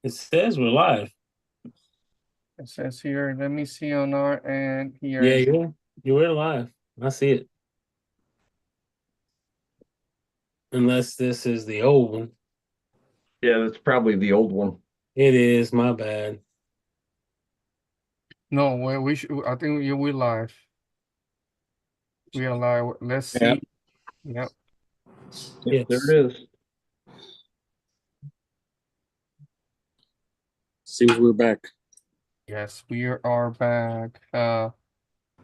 It says we're live. It says here, let me see on our end Yeah, here. you're live. I see it. Unless this is the old one. Yeah, that's probably the old one. It is, my bad. No, we should, I think we live. We are live. Let's Yeah. see. Yep. Yep, there Yes. it is. See, we're back. Yes, we are back. I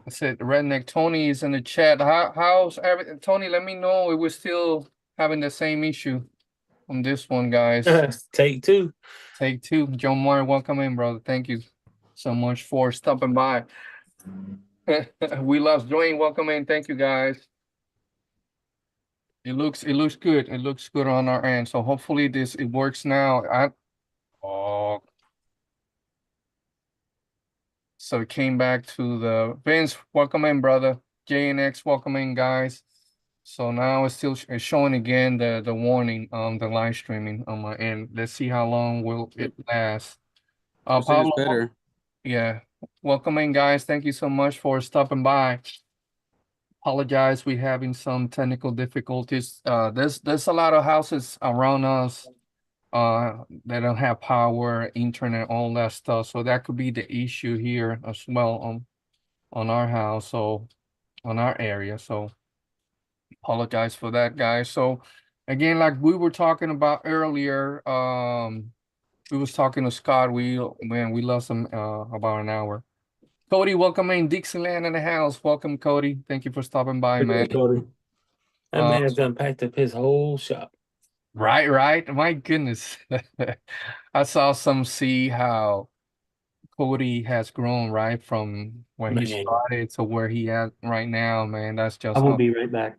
said Redneck Tony is in the chat. How's everything? Tony, let me know if we're still having the same issue on this one, guys. Take two. Take two. John Moore, welcome in, brother. Thank you so much for stopping by. We lost Join, welcome in. Thank you, guys. It looks good. It looks good on our end. So hopefully it works now. Oh, so it came back to the Vince. Welcome in, brother. JNX, welcome in, guys. So now it's showing again the warning on the live streaming on my end. Let's see how long will it last. Looks like it's Pablo, better. yeah. Welcome in, guys. Thank you so much for stopping by. Apologize, we're having some technical difficulties. There's a lot of houses around us they don't have power, internet, all that stuff. So that could be the issue here as well on our house, so on our area. So apologize for that, guys. So again, like we were talking about earlier, we was talking to Scott. We lost him about an hour. Cody, welcome in. Dixieland in the house. Welcome, Cody. Thank you for stopping by, Look man. at Cody. That Uh, man's done packed up his whole shop. right. My goodness. I saw some see how Cody has grown, right, from when he Man, started to where he at right now, man. That's I just will be right back.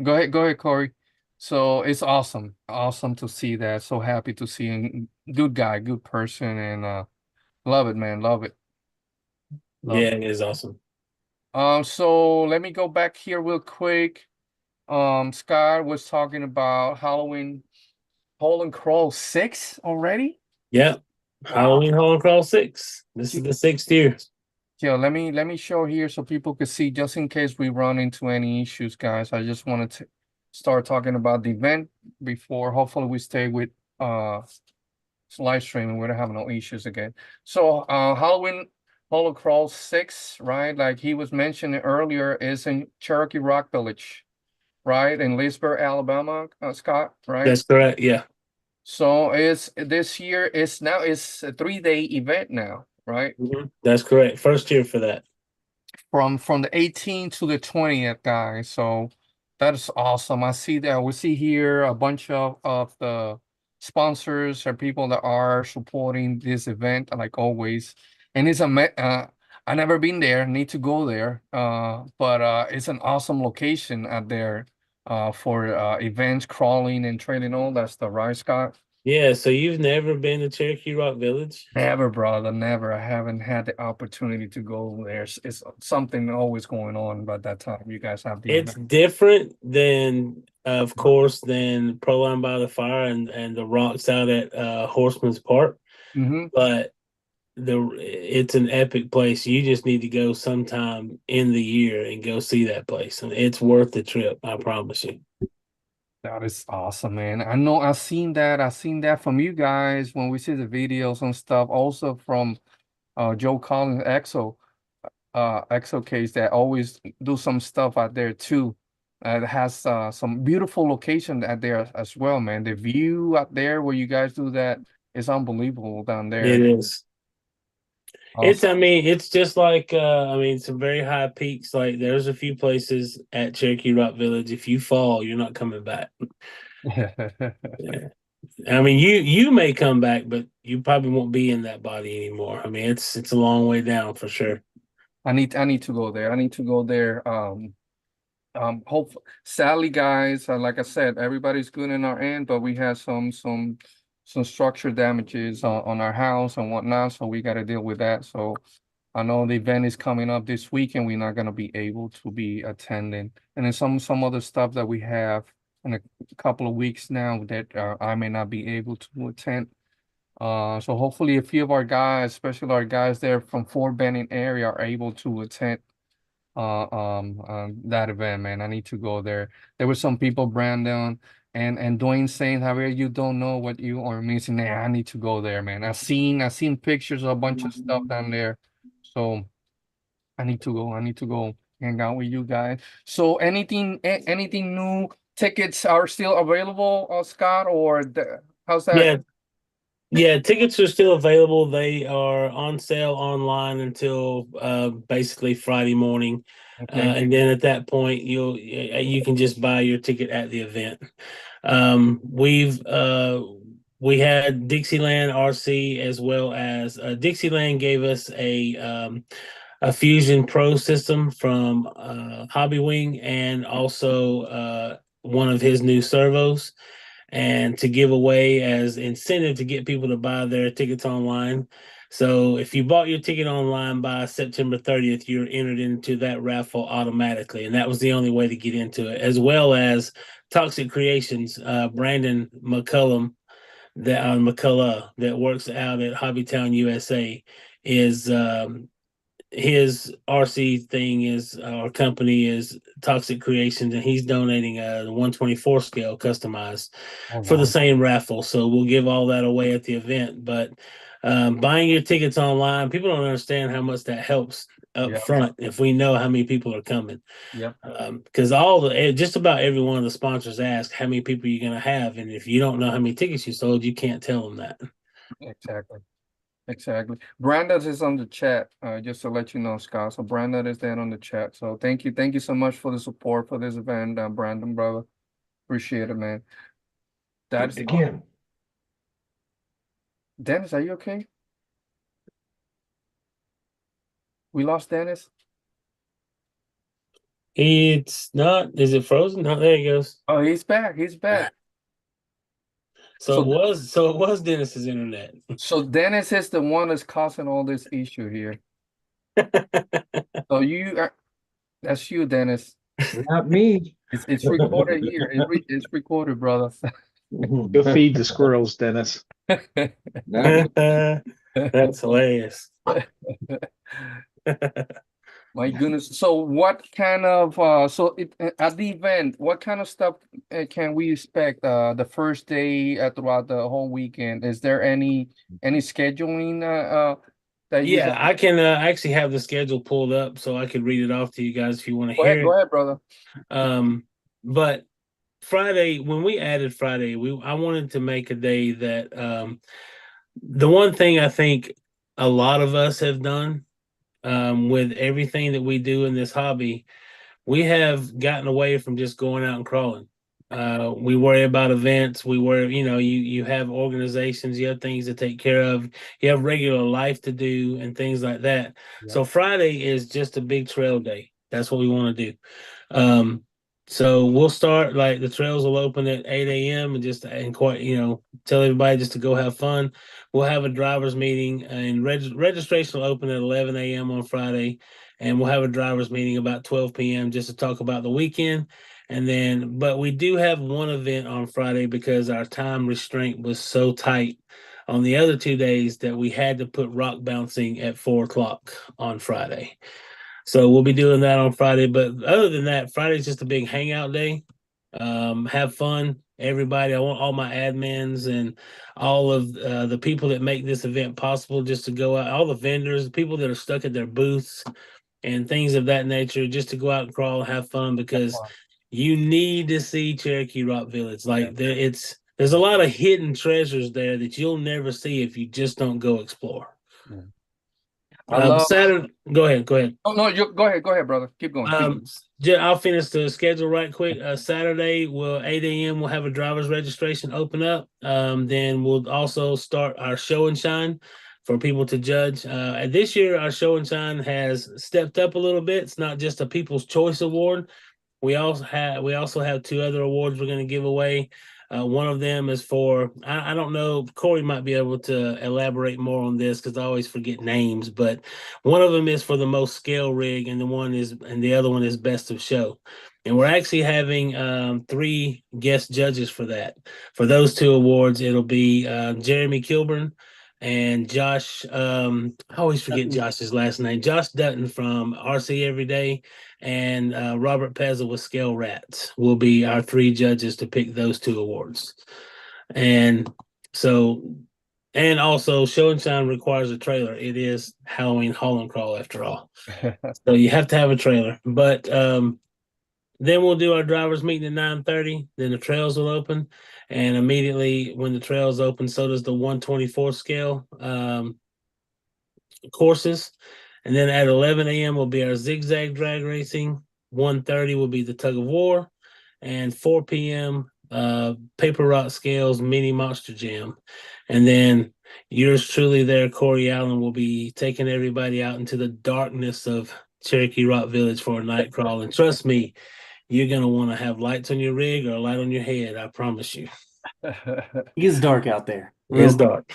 go ahead, Corey. So it's awesome to see that. So happy to see him. Good guy, good person, and love it, man. Love Yeah, it. it is awesome. So let me go back here real quick. Scott was talking about Halloween Hall and Crawl 6 already. Yep. Wow. Halloween Hall and Crawl 6. This is the 6th year. Yeah, let me show here so people could see just in case we run into any issues, guys. I just wanted to start talking about the event before hopefully we stay with live streaming. We don't have no issues again. So Halloween Holocrawl 6, right? Like he was mentioning earlier, is in Cherokee Rock Village, right? In Leesburg, Alabama, Scott, right? That's correct. Yeah. So it's this year, it's a 3-day event now, right? That's correct. First year for that. From the 18th to the 20th, guys. So that is awesome. I see that we see here a bunch of the sponsors or people that are supporting this event, like always. And I never been there, need to go there. But it's an awesome location out there for events, crawling and training, all that stuff, right, Scott? Yeah, so you've never been to Cherokee Rock Village? Never, brother, never. I haven't had the opportunity to go there. It's something always going on by that time. You guys have the It's event. different than, of course, than Proline by the Fire and the rocks out at Horseman's Park, Mm-hmm. but it's an epic place. You just need to go sometime in the year and go see that place, and it's worth the trip. I promise you. That is awesome, man. I know I've seen that. I've seen that from you guys when we see the videos and stuff. Also from Joe Collins Exo case that always do some stuff out there too. It has some beautiful location out there as well, man. The view out there where you guys do that is unbelievable down It there. is. It's, Awesome. I mean, it's just like, some very high peaks. Like, there's a few places at Cherokee Rock Village. If you fall, you're not coming back. Yeah. I mean, you may come back, but you probably won't be in that body anymore. I mean, it's a long way down for sure. I need to go there. I need to go there. Hope sadly, guys, like I said, everybody's good in our end, but we had some structure damages on our house and whatnot, so we got to deal with that. So I know the event is coming up this weekend. We're not gonna be able to be attending, and then some other stuff that we have in a couple of weeks now that I may not be able to attend. So hopefully a few of our guys, especially our guys there from Fort Benning area, are able to attend that event, man. I need to go there. There were some people, Brandon and Dwayne, saying, Javier, you don't know what you are missing. Yeah, I need to go there, man. I seen pictures of a bunch of stuff down there. So I need to go. I need to go hang out with you guys. So anything new? Tickets are still available, Scott, or how's that? Yeah, yeah, tickets are still available. They are on sale online until basically Friday morning. Okay. And then at that point you can just buy your ticket at the event. We had Dixieland RC, as well as Dixieland gave us a Fusion Pro system from Hobby Wing, and also one of his new servos, and to give away as incentive to get people to buy their tickets online. So if you bought your ticket online by September 30th, you're entered into that raffle automatically. And that was the only way to get into it, as well as Toxic Creations, Brandon McCullough, that works out at Hobbytown USA, is his RC thing is, our company is Toxic Creations, and he's donating a 124 scale customized Oh, for the wow. same raffle. So we'll give all that away at the event. But buying your tickets online, people don't understand how much that helps up Yeah. front if we know how many people are coming. Yep. Because just about every one of the sponsors ask how many people you're going to have, and if you don't know how many tickets you sold, you can't tell them that. Exactly. Exactly. Brandon is on the chat, just to let you know, Scott. So Brandon is there on the chat. So thank you. Thank you so much for the support for this event, Brandon, brother. Appreciate it, man. That's Again. Dennis, are you okay? We lost Dennis. It's not. Is it frozen? No, there he goes. Oh, he's back. He's back. So it was Dennis's internet. So Dennis is the one that's causing all this issue here. So that's you, Dennis. Not me. It's recorded here. It's recorded, brother. Go feed the squirrels, Dennis. Not me. That's hilarious. My goodness. So what kind of at the event, what kind of stuff can we expect the first day throughout the whole weekend? Is there any scheduling that you Yeah, I can actually have the schedule pulled up so I could read it off to you guys if you want to hear Go it. ahead, brother. But Friday, when we added Friday, I wanted to make a day that the one thing I think a lot of us have done, with everything that we do in this hobby, we have gotten away from just going out and crawling. We worry about events. We worry, you have organizations, you have things to take care of, you have regular life to do and things like that. Yeah. So Friday is just a big trail day. That's what we want to do. So we'll start, like, the trails will open at 8 a.m. and quite, tell everybody just to go have fun. We'll have a driver's meeting, and registration will open at 11 a.m. on Friday, and we'll have a driver's meeting about 12 p.m. just to talk about the weekend. But we do have one event on Friday because our time restraint was so tight on the other 2 days that we had to put rock bouncing at 4 o'clock on Friday. So we'll be doing that on Friday. But other than that, Friday's just a big hangout day. Have fun, everybody. I want all my admins and all of the people that make this event possible just to go out, all the vendors, the people that are stuck at their booths and things of that nature, just to go out and crawl and have fun, because you need to see Cherokee Rock Village. Like, there's a lot of hidden treasures there that you'll never see if you just don't go explore. Saturday, go ahead. Oh no, you go ahead, brother. Keep going. I'll finish the schedule right quick. Saturday, 8 a.m. we'll have a driver's registration open up. Then we'll also start our show and shine for people to judge. This year, our show and shine has stepped up a little bit. It's not just a People's Choice Award. We also have two other awards we're going to give away. One of them is for, I don't know, Corey might be able to elaborate more on this because I always forget names, but one of them is for the most scale rig, and the other one is best of show. And we're actually having 3 guest judges for that. For those 2 awards, it'll be Jeremy Kilburn and Josh. I always forget Josh's last name. Josh Dutton from RC Every Day, and Robert Pezza with Scale Rats will be our 3 judges to pick those 2 awards. And so, and also, Show and Shine requires a trailer. It is Halloween haul and crawl after all, so you have to have a trailer. But then we'll do our drivers meeting at 9:30. Then the trails will open, and immediately when the trails open, so does the 124 scale courses. And then at 11 a.m. will be our zigzag drag racing. 1:30 will be the tug of war, and 4 p.m. Paper rock scales mini monster jam. And then yours truly there, Corey Allen, will be taking everybody out into the darkness of Cherokee Rock Village for a night crawl. And trust me, you're gonna want to have lights on your rig or a light on your head. I promise you. It gets dark out there. It's dark.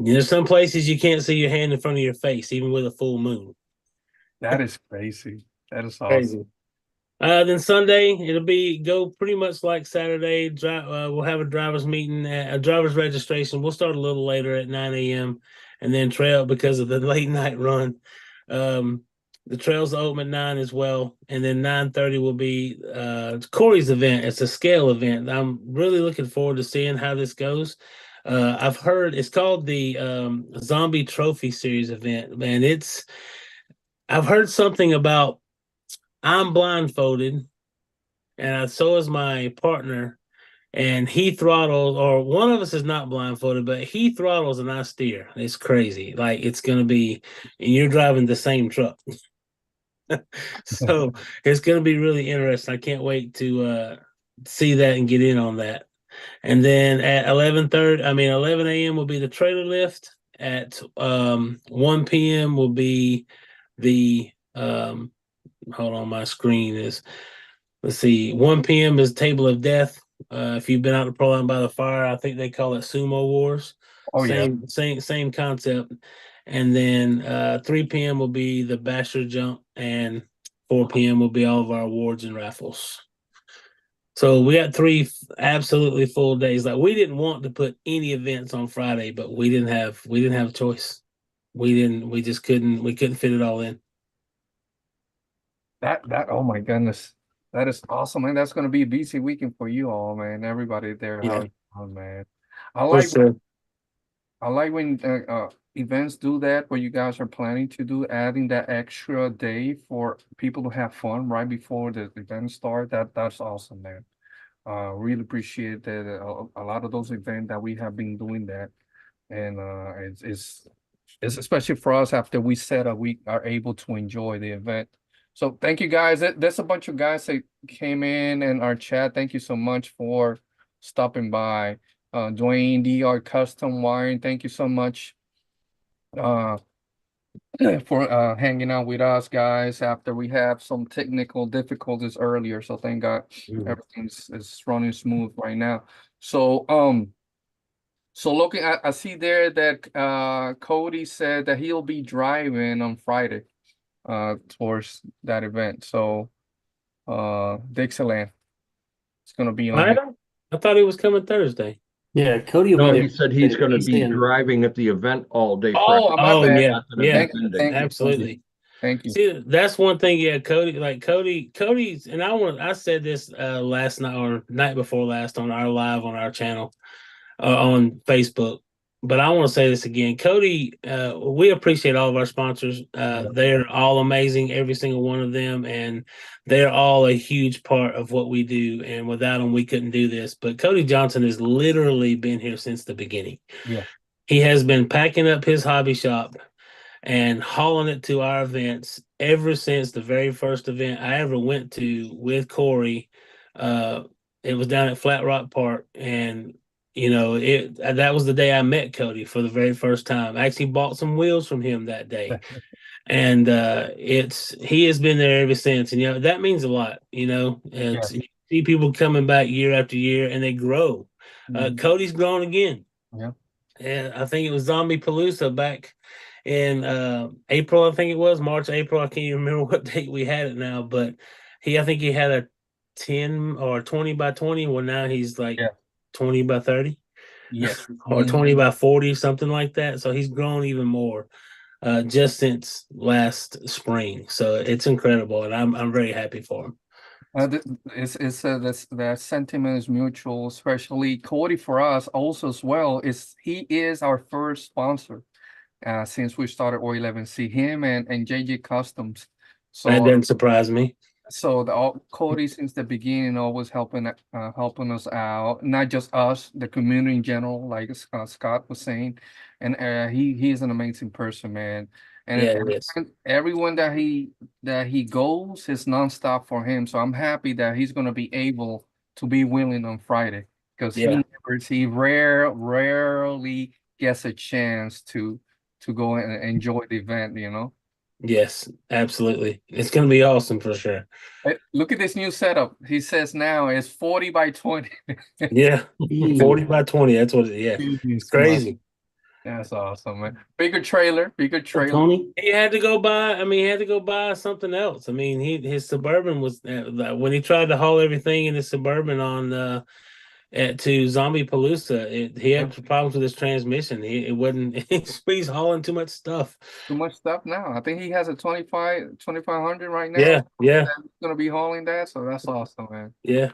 There's some places you can't see your hand in front of your face, even with a full moon. That is crazy. That is awesome. Crazy. Then Sunday, it'll go pretty much like Saturday. We'll have a driver's meeting, a driver's registration. We'll start a little later at 9 a.m. and then trail because of the late night run. The trails open at 9 as well, and then 9:30 will be Corey's event. It's a scale event. I'm really looking forward to seeing how this goes. I've heard it's called the Zombie Trophy Series event, man. I've heard something about I'm blindfolded, and so is my partner, and he throttles, or one of us is not blindfolded, but he throttles and I steer. It's crazy. Like it's gonna be, and you're driving the same truck. So it's going to be really interesting. I can't wait to see that and get in on that. And then at 11 a.m. will be the trailer lift. At 1 p.m. will be the hold on, my screen is, let's see, 1 p.m. is Table of Death. If you've been out to Proline by the Fire, I think they call it Sumo Wars. Oh, same concept. And then 3 p.m. will be the Basher Jump, and 4 p.m. will be all of our awards and raffles. So we got 3 absolutely full days. Like we didn't want to put any events on Friday, but we didn't have a choice. We just couldn't fit it all in. That oh my goodness. That is awesome, man. That's gonna be a busy weekend for you all, man. Everybody there. Yeah. Man. I like when events do that where you guys are planning to do adding that extra day for people to have fun right before the event start. That's awesome, man. Really appreciate that. A lot of those events that we have been doing that, and it's especially for us after we set up, we are able to enjoy the event. So thank you guys. There's a bunch of guys that came in our chat. Thank you so much for stopping by. Dwayne DR Custom Wiring, thank you so much for hanging out with us, guys, after we have some technical difficulties earlier. So thank God everything's is running smooth right now. So looking at, I see there that Cody said that he'll be driving on Friday towards that event. So Dixieland, it's gonna be on. I thought he was coming Thursday. Yeah, Cody will No, be he there. said he's going to be saying- driving at the event all day. Oh, Friday. my bad. Yeah, yeah, Thank you. absolutely. Thank you. See, that's one thing. Yeah, Cody's, and I said this last night or night before last on our live on our channel on Facebook. But I want to say this again, Cody. We appreciate all of our sponsors. They're all amazing, every single one of them, and they're all a huge part of what we do. And without them, we couldn't do this. But Cody Johnson has literally been here since the beginning. Yeah, he has been packing up his hobby shop and hauling it to our events ever since the very first event I ever went to with Corey. It was down at Flat Rock Park, and that was the day I met Cody for the very first time. I actually bought some wheels from him that day. And he has been there ever since. And that means a lot, you see people coming back year after year and they grow. Cody's grown again. Yeah. And I think it was Zombie Palooza back in April, I think it was March, April. I can't even remember what date we had it now, but I think he had a 10 or 20 by 20. Well, now he's like Yeah. 20 by 30. Yes. Or 20 by 40, something like that. So he's grown even more just since last spring. So it's incredible, and I'm very happy for him. That sentiment is mutual, especially Cody for us also as well. He is our first sponsor since we started O11C, him and JJ Customs. That So doesn't surprise me. Cody since the beginning always helping us out, not just us, the community in general, like Scott was saying, and he is an amazing person, man. And Yeah, it is. everyone that he goes is nonstop for him. So I'm happy that he's gonna be able to be willing on Friday because Yeah. he rarely gets a chance to go and enjoy the event, you know. Yes, absolutely. It's going to be awesome for sure. Hey, look at this new setup. He says now it's 40 by 20. Yeah, 40 by 20. That's what yeah. It's crazy. That's awesome, man. Bigger trailer. Tony? He had to go buy, he had to go buy something else. I mean, his Suburban was when he tried to haul everything in his Suburban on to Zombie Palooza, he had problems with his transmission. It wasn't he's hauling too much stuff. Too much stuff now. I think he has a 2500 right now. Yeah, yeah. He's gonna be hauling that, so that's awesome, man. Yeah.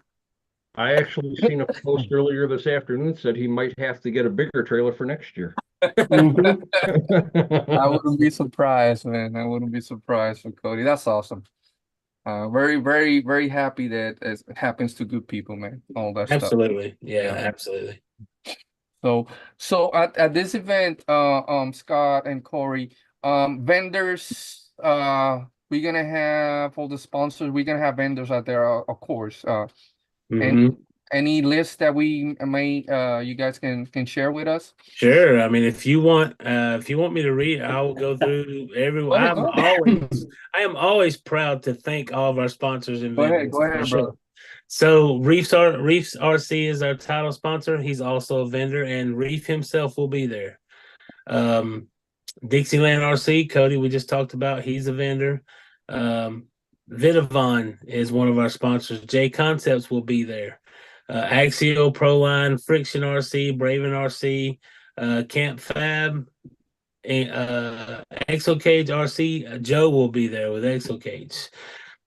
I actually seen a post earlier this afternoon said he might have to get a bigger trailer for next year. Mhm. I wouldn't be surprised, man. I wouldn't be surprised for Cody. That's awesome. Very, very, very happy that it happens to good people, man. All that stuff. Absolutely. Yeah, Yeah. absolutely. So at this event, Scott and Corey, vendors, we're gonna have all the sponsors. We're gonna have vendors out there, of course. Mhm. Any list that we may you guys can share with us? Sure. I mean, if you want me to read, I will go through Go ahead, go ahead. I am always proud to thank all of our sponsors and Go vendors. ahead, For bro. sure. So Reefs RC is our title sponsor. He's also a vendor, and Reef himself will be there. Dixieland RC, Cody, we just talked about. He's a vendor. Vidavon is one of our sponsors. J Concepts will be there. Axial, Proline, Friction RC, Braven RC, Camp Fab, and Exo Cage RC. Joe will be there with Exo Cage.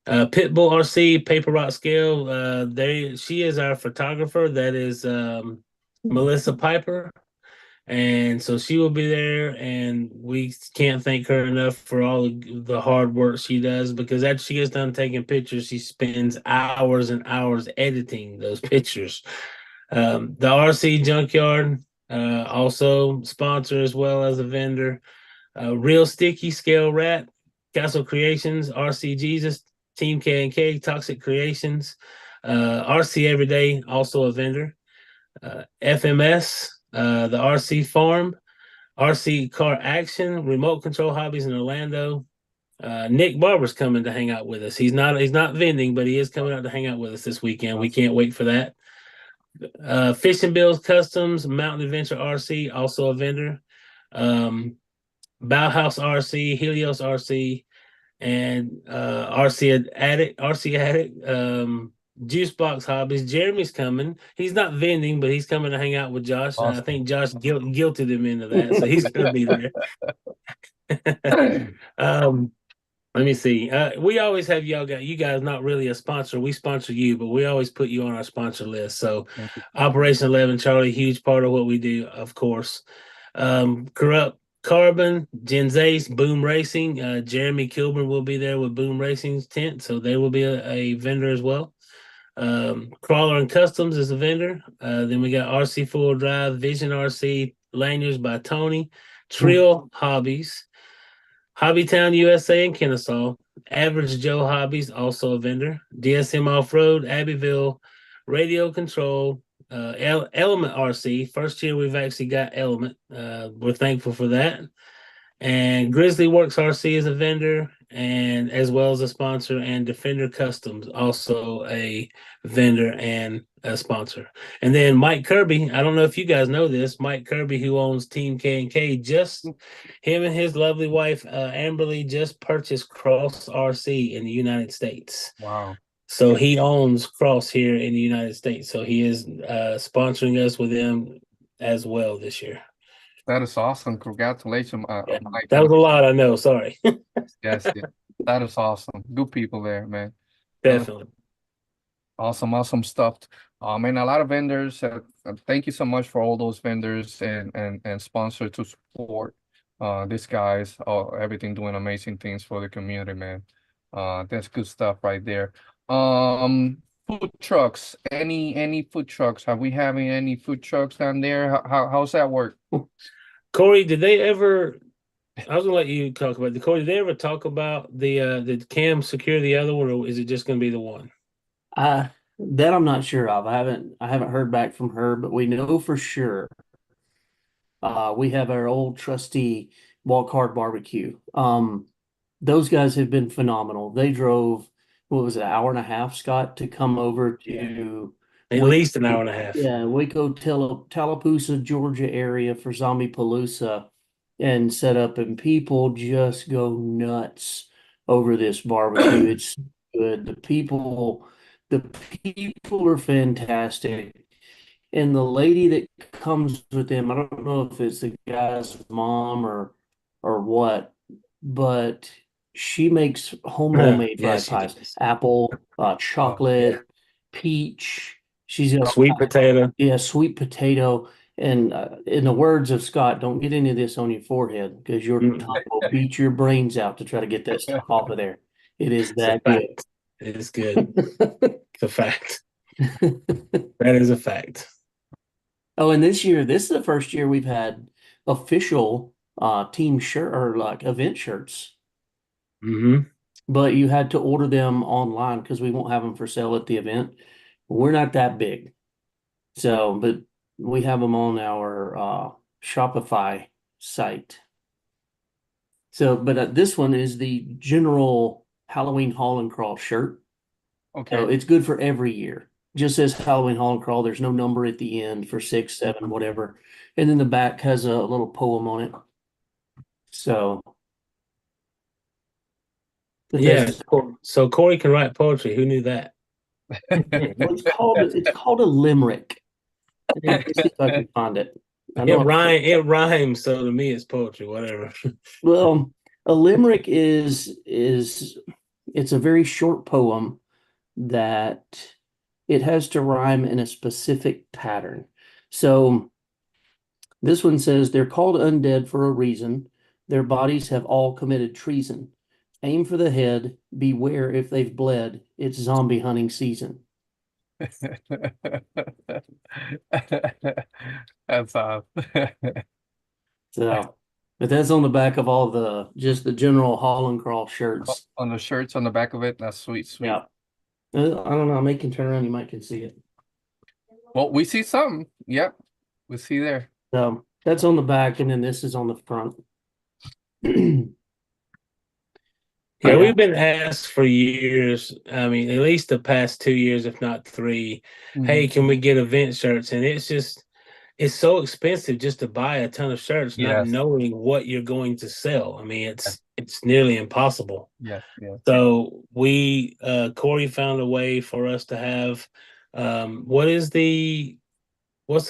Pitbull RC, Paper Rock Scale. She is our photographer. That is Melissa Piper. And so she will be there, and we can't thank her enough for all the hard work she does, because after she gets done taking pictures, she spends hours and hours editing those pictures. The RC Junkyard, also sponsor as well as a vendor. Real Sticky, Scale Rat, Castle Creations, RC Jesus, Team K&K, Toxic Creations, RC Everyday, also a vendor. FMS, the RC Farm, RC Car Action, Remote Control Hobbies in Orlando. Nick Barber's coming to hang out with us. He's not vending, but he is coming out to hang out with us this weekend. We can't wait for that. Fishing Bills Customs, Mountain Adventure RC, also a vendor. Bauhaus RC, Helios RC, and RC Addict. Juicebox Hobbies. Jeremy's coming. He's not vending, but he's coming to hang out with Josh. Awesome. I think Josh guilted him into that, so he's going to be there. Let me see. We always have you guys not really a sponsor. We sponsor you, but we always put you on our sponsor list. So Operation 11 Charlie, huge part of what we do, of course. Corrupt Carbon, Jens Ace, Boom Racing. Jeremy Kilburn will be there with Boom Racing's tent, so they will be a vendor as well. Crawler and Customs is a vendor. Then we got RC Full Drive, Vision RC, Lanyards by Tony, Trill Hobbies, Hobbytown USA in Kennesaw, Average Joe Hobbies, also a vendor, DSM Off Road, Abbeville, Radio Control, Element RC. First year we've actually got Element. We're thankful for that. And Grizzly Works RC is a vendor, and as well as a sponsor, and Defender Customs also a vendor and a sponsor. And then Mike Kirby, I don't know if you guys know this, Mike Kirby, who owns Team K&K, just him and his lovely wife Amberly just purchased Cross RC in the United States. Wow. So he owns Cross here in the United States. So he is sponsoring us with them as well this year. That is awesome. Congratulations, Yeah, Mike. that was a lot, I know. Sorry. Yes, yes. That is awesome. Good people there, man. Definitely. Awesome stuff. And a lot of vendors. Thank you so much for all those vendors and sponsors to support these guys. Everything doing amazing things for the community, man. That's good stuff right there. Food trucks. Any food trucks? Are we having any food trucks down there? How's that work? Corey, did they ever? I was gonna let you talk about the Corey. Did they ever talk about did Cam secure the other one, or is it just gonna be the one? That I'm not sure of. I haven't heard back from her, but we know for sure. We have our old trusty Walk Hard Barbecue. Those guys have been phenomenal. They drove, what was it, an hour and a half, Scott, to come over to At least an hour and a half. yeah, Waco, Tallapoosa, Georgia area for Zombie Palooza and set up, and people just go nuts over this barbecue. It's good. The people are fantastic. And the lady that comes with them, I don't know if it's the guy's mom or what, but she makes homemade Yeah, fried she pies. does. Apple, chocolate, peach. She's got Sweet potato. yeah, sweet potato. And in the words of Scott, don't get any of this on your forehead because your tongue will beat your brains out to try to get that stuff off of there. It is It's a that good. fact. It is good. It's a fact. That is a fact. Oh, and this is the first year we've had official team shirt or like event shirts, Mm-hmm. but you had to order them online because we won't have them for sale at the event. We're not that big. So, but we have them on our Shopify site. So, but this one is the general Halloween haul and crawl shirt. So Okay. it's good for every year. Just says Halloween haul and crawl. There's no number at the end for 6, 7, whatever. And then the back has a little poem on it. So, but Yeah. So Corey can write poetry. Who knew that? well, it's called a limerick. Let me see if I can find it. I know It rhymes, so to me it's poetry, whatever. well, a limerick is it's a very short poem that it has to rhyme in a specific pattern. So this one says they're called undead for a reason. Their bodies have all committed treason. Aim for the head. Beware if they've bled. It's zombie hunting season. That's So, but that's on the back of all just the general haul and crawl shirts. on the shirts on the back of it. That's sweet. Yeah. I don't know. I can turn around. You might can see it. Well, we see something. Yep. We see there. So that's on the back, and then this is on the front. Yeah, we've been asked for years. I mean, at least the past 2 years, if not 3. Hey, can we get event shirts? And it's so expensive just to buy a ton of shirts, not knowing what you're going to sell. I mean, it's nearly impossible. Yeah. So Corey found a way for us to have what's the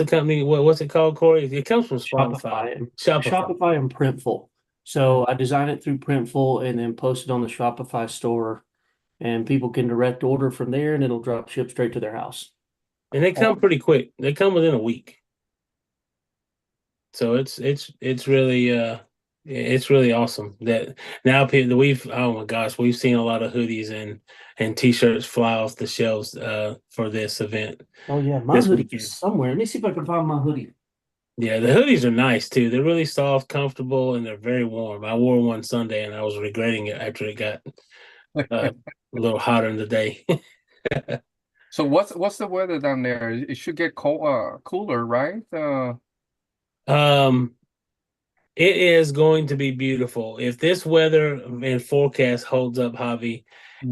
company? What's it called, Corey? It comes from Shopify. Shopify and Printful. So I design it through Printful and then post it on the Shopify store, and people can direct order from there, and it'll drop ship straight to their house. And they come pretty quick. They come within a week. So it's really awesome that now oh my gosh, we've seen a lot of hoodies and t-shirts fly off the shelves for this event. Oh yeah, my hoodie is somewhere. Let me see if I can find my hoodie. Yeah, the hoodies are nice too. They're really soft, comfortable, and they're very warm. I wore one Sunday and I was regretting it after it got a little hotter in the day. So what's the weather down there? It should get cold, cooler, right? It is going to be beautiful. If this weather and forecast holds up, Javi,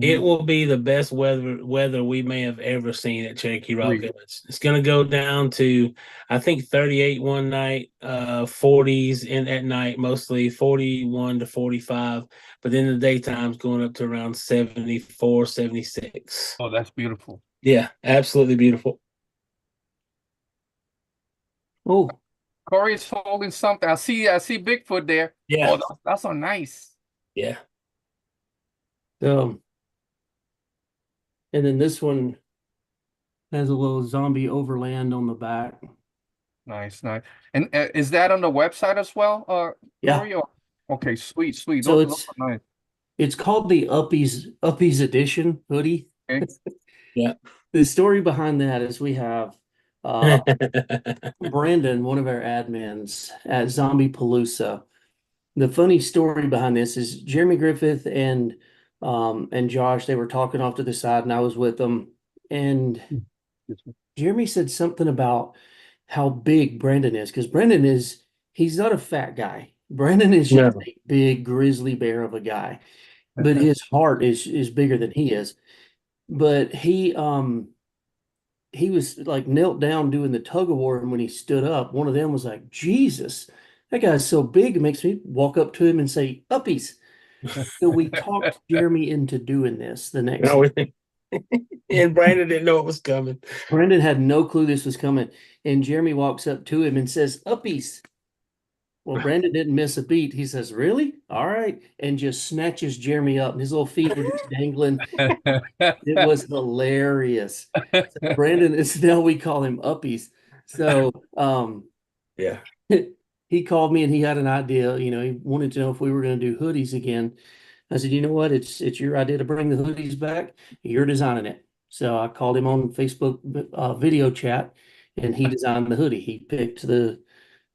it will be the best weather we may have ever seen at Cherokee Rock Village. It's going to go down to, I think, 38 one night, 40s in at night, mostly 41 to 45. But in the daytime, it's going up to around 74, 76. Oh, that's beautiful. Yeah, absolutely beautiful. Oh, Corey's holding something. I see Bigfoot there. Yeah. Oh, that's so nice. Yeah. and then this one has a little zombie overland on the back. Nice. And is that on the website as well? Yeah. Corey? Okay, sweet. So Those are nice. It's called the Uppies Edition hoodie. Okay. Yeah. The story behind that is we have Brandon, one of our admins at Zombie Palooza. The funny story behind this is Jeremy Griffith and Josh, they were talking off to the side and I was with them. And Jeremy said something about how big Brandon is, because he's not a fat guy. Brandon is just a big grizzly bear of a guy, but his heart is bigger than he is. But he was like knelt down doing the tug of war, and when he stood up, one of them was like, Jesus, that guy's so big, it makes me walk up to him and say, Uppies. So we talked Jeremy into doing this the next day. And Brandon didn't know it was coming. Brandon had no clue this was coming. And Jeremy walks up to him and says, Uppies. Well, Brandon didn't miss a beat. He says, Really? All right. And just snatches Jeremy up, and his little feet were just dangling. It was hilarious. So Brandon is now, we call him Uppies. So yeah. He called me and he had an idea. He wanted to know if we were going to do hoodies again. I said, you know what? It's your idea to bring the hoodies back. You're designing it. So I called him on Facebook video chat, and he designed the hoodie. He picked the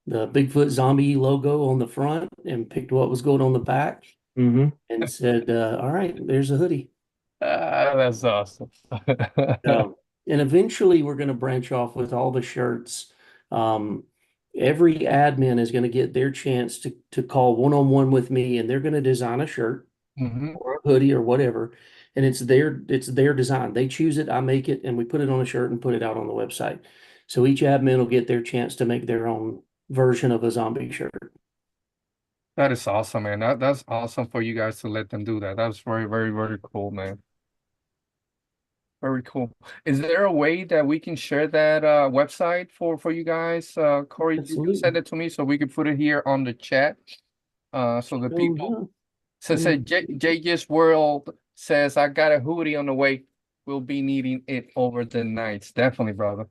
Bigfoot zombie logo on the front and picked what was going on the back, and said, all right, there's a hoodie. That's awesome. And eventually we're going to branch off with all the shirts. Every admin is going to get their chance to call one-on-one with me, and they're going to design a shirt or a hoodie or whatever. And it's their design. They choose it, I make it, and we put it on a shirt and put it out on the website. So each admin will get their chance to make their own version of a zombie shirt. That is awesome, man. That's awesome for you guys to let them do that. That's very, very, very cool, man. Very cool. Is there a way that we can share that website for you guys? Corey, you can send it to me so we can put it here on the chat. So the people, JJ's World says, I got a hoodie on the way. We'll be needing it over the nights. Definitely, brother.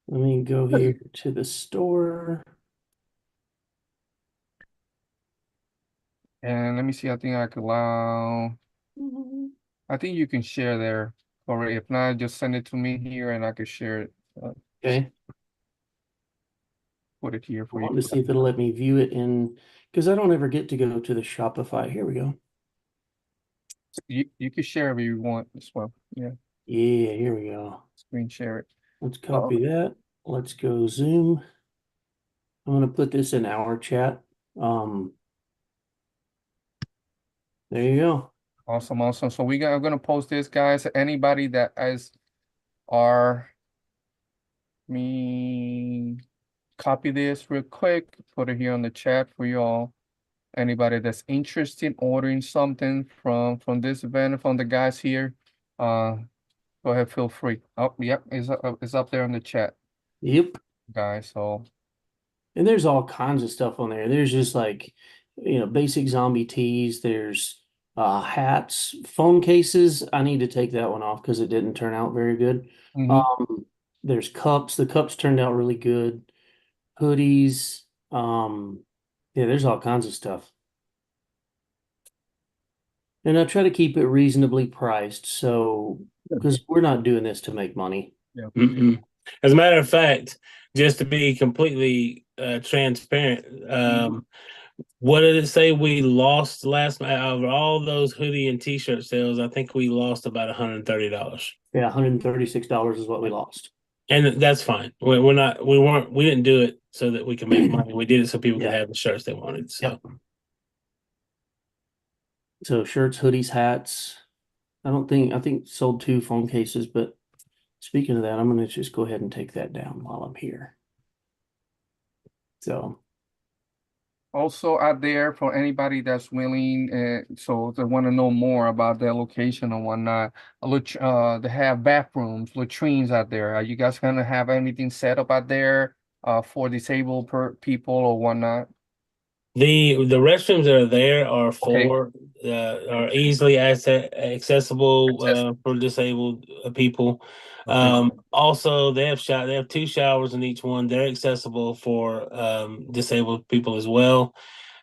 Let me go here to the store. And let me see. I think I could allow. I think you can share there, Corey. If not, just send it to me here and I can share it. Okay. Put it here for you. I want to see if it'll let me view it because I don't ever get to go to the Shopify. Here we go. You can share if you want as well. Yeah. Yeah, here we go. Screen share it. Let's copy that. Let's go Zoom. I'm going to put this in our chat. There you go. Awesome. So I'm going to post this, guys. Anybody that me copy this real quick, put it here on the chat for y'all. Anybody that's interested in ordering something from this event, from the guys here, go ahead, feel free. Oh, yep, it's up there in the chat. Yep. Guys, so. And there's all kinds of stuff on there. There's just like, basic zombie tees. There's hats, phone cases. I need to take that one off because it didn't turn out very good. There's cups. The cups turned out really good. Hoodies. Yeah, there's all kinds of stuff. And I try to keep it reasonably priced, so because we're not doing this to make money. Yeah. As a matter of fact, just to be completely transparent, what did it say we lost last night? Out of all those hoodie and t-shirt sales, I think we lost about $130. Yeah, $136 is what we lost. And that's fine. We didn't do it so that we can make money. We did it so people could Yeah. have the shirts they wanted. So. Yep. So shirts, hoodies, hats. I think sold 2 phone cases, but speaking of that, I'm gonna just go ahead and take that down while I'm here. So Also out there for anybody that's willing, so they want to know more about their location and whatnot. They have bathrooms, latrines out there. Are you guys gonna have anything set up out there, for disabled people or whatnot? The restrooms that are there are Okay. are easily accessible Access- for disabled people. Okay. Also, they have 2 showers in each one. They're accessible for disabled people as well.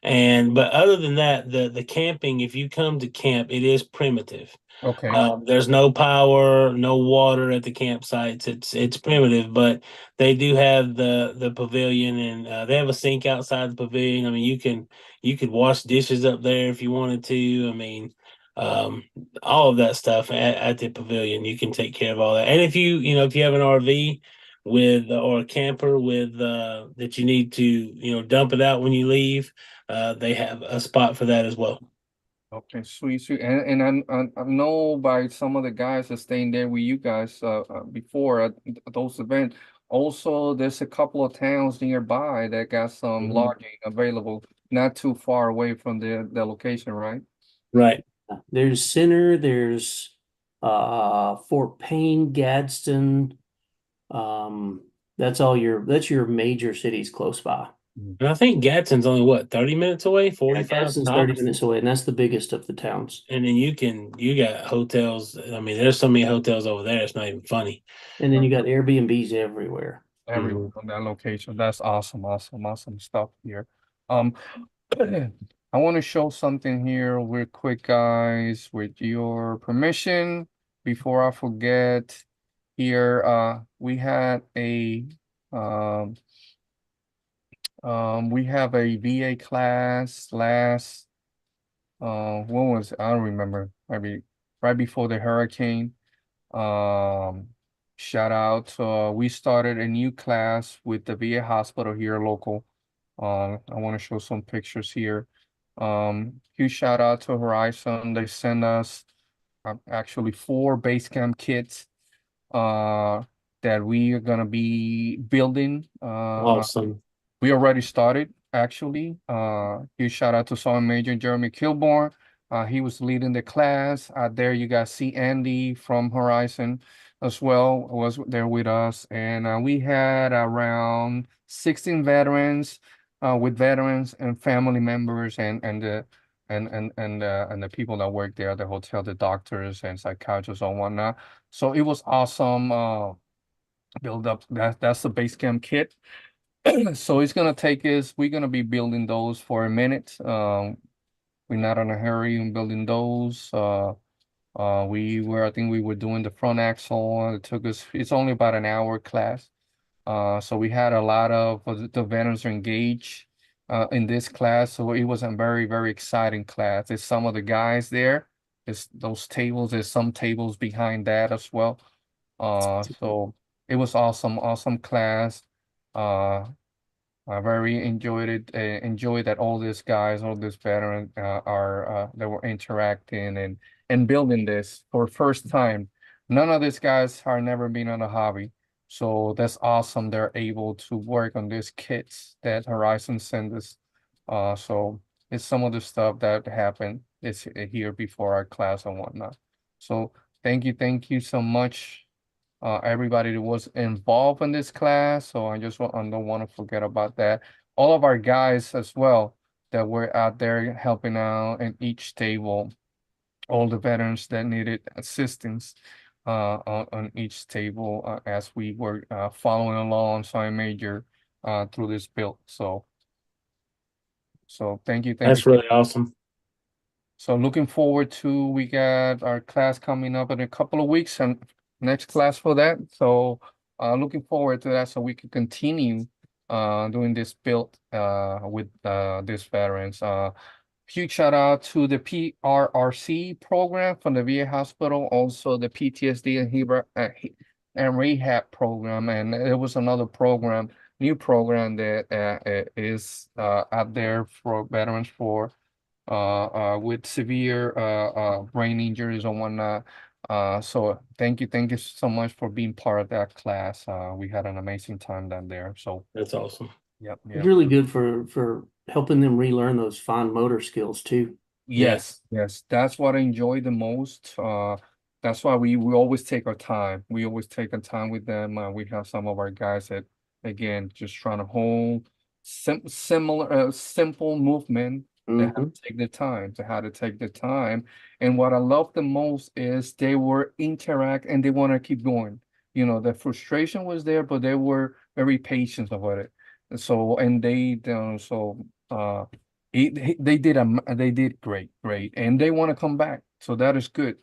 But other than that, the camping, if you come to camp, it is primitive. Okay. There's no power, no water at the campsites. It's primitive, but they do have the pavilion, and they have a sink outside the pavilion. I mean, you could wash dishes up there if you wanted to. I mean, um, all of that stuff at the pavilion, you can take care of all that. And if you have an RV with or a camper with that you need to dump it out when you leave, they have a spot for that as well. Okay, sweet, sweet. I know by some of the guys that staying there with you guys before at those events. Also, there's a couple of towns nearby that got some lodging available, not too far away from the location, right? Right. there's Center, there's Fort Payne, Gadsden. That's your major cities close by. And I think Gadsden's only what, 30 minutes away, Yeah, 45 Gadsden's 30 tops? minutes away, and that's the biggest of the towns. And then you got hotels. I mean, there's so many hotels over there, it's not even funny. And then you got Airbnbs everywhere. Everyone on that location. That's awesome, awesome, awesome stuff here. Um, I want to show something here real quick, guys, with your permission. Before I forget, here we had um we have a VA class last when was I don't remember, maybe right before the hurricane. Um, Shout out. We started a new class with the VA hospital here local. I want to show some pictures here. Huge shout out to Horizon. They sent us actually 4 base camp kits that we are gonna be building. Awesome. We already started actually. Huge shout out to Sergeant Major Jeremy Kilborn. He was leading the class. There you guys see Andy from Horizon as well was there with us, and we had around 16 veterans, with veterans and family members and the people that work there at the hotel, the doctors and psychiatrists and whatnot. So it was awesome. Build up that's the base camp kit. So it's gonna take us. We're gonna be building those for a minute. We're not in a hurry in building those. I think we were doing the front axle. It took us. It's only about an hour class. So we had a lot of the veterans engaged in this class. So it was a very, very exciting class. There's some of the guys there. There's those tables. There's some tables behind that as well. So it was awesome, awesome class. I very enjoyed it. Enjoyed that all these guys, all these veterans are they were interacting and building this for first time. None of these guys are never been on a hobby, so that's awesome. They're able to work on these kits that Horizon sent us. So it's some of the stuff that happened this here before our class and whatnot. So thank you so much, everybody that was involved in this class. So I don't want to forget about that. All of our guys as well that were out there helping out in each table, all the veterans that needed assistance on each table as we were following along Sergeant Major through this build. So thank you. That's really awesome. So looking forward to, we got our class coming up in a couple of weeks and next class for that. So looking forward to that so we can continue doing this build with these veterans. Huge shout out to the PRRC program from the VA hospital, also the PTSD and rehab program, and there was another program new program that is out there for veterans for with severe brain injuries and whatnot. So thank you so much for being part of that class. We had an amazing time down there. So That's awesome. yep, It's yep. really good for helping them relearn those fine motor skills too. Yes, yes, that's what I enjoy the most. That's why we always take our time. We always take our time with them. We have some of our guys that, again, just trying to hold simple movement. They have Mhm. to take the time. They have to take the time. And what I love the most is they were interact and they want to keep going. You know, the frustration was there, but they were very patient about it. So, and they, they did great, and they want to come back. So that is good.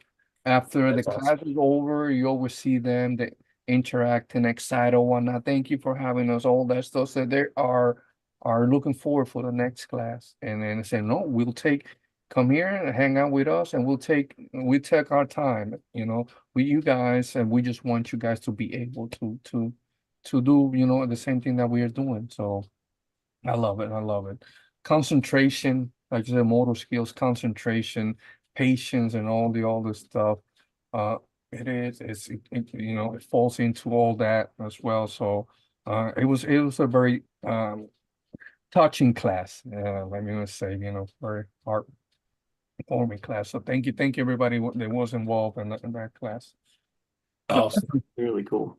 After the That's awesome. class is over, you always see them, they interact and excited or whatnot. Thank you for having us, all that stuff. So they are looking forward for the next class. And then they say, no, come here and hang out with us, and we take our time, with you guys, and we just want you guys to be able to do, the same thing that we are doing. So I love it. I love it. Concentration, like you said, motor skills, concentration, patience, and all this stuff. It is. It falls into all that as well. So, it was a very touching class. Let me just say, very heartwarming class. So thank you everybody that was involved in that class. Awesome. Really cool.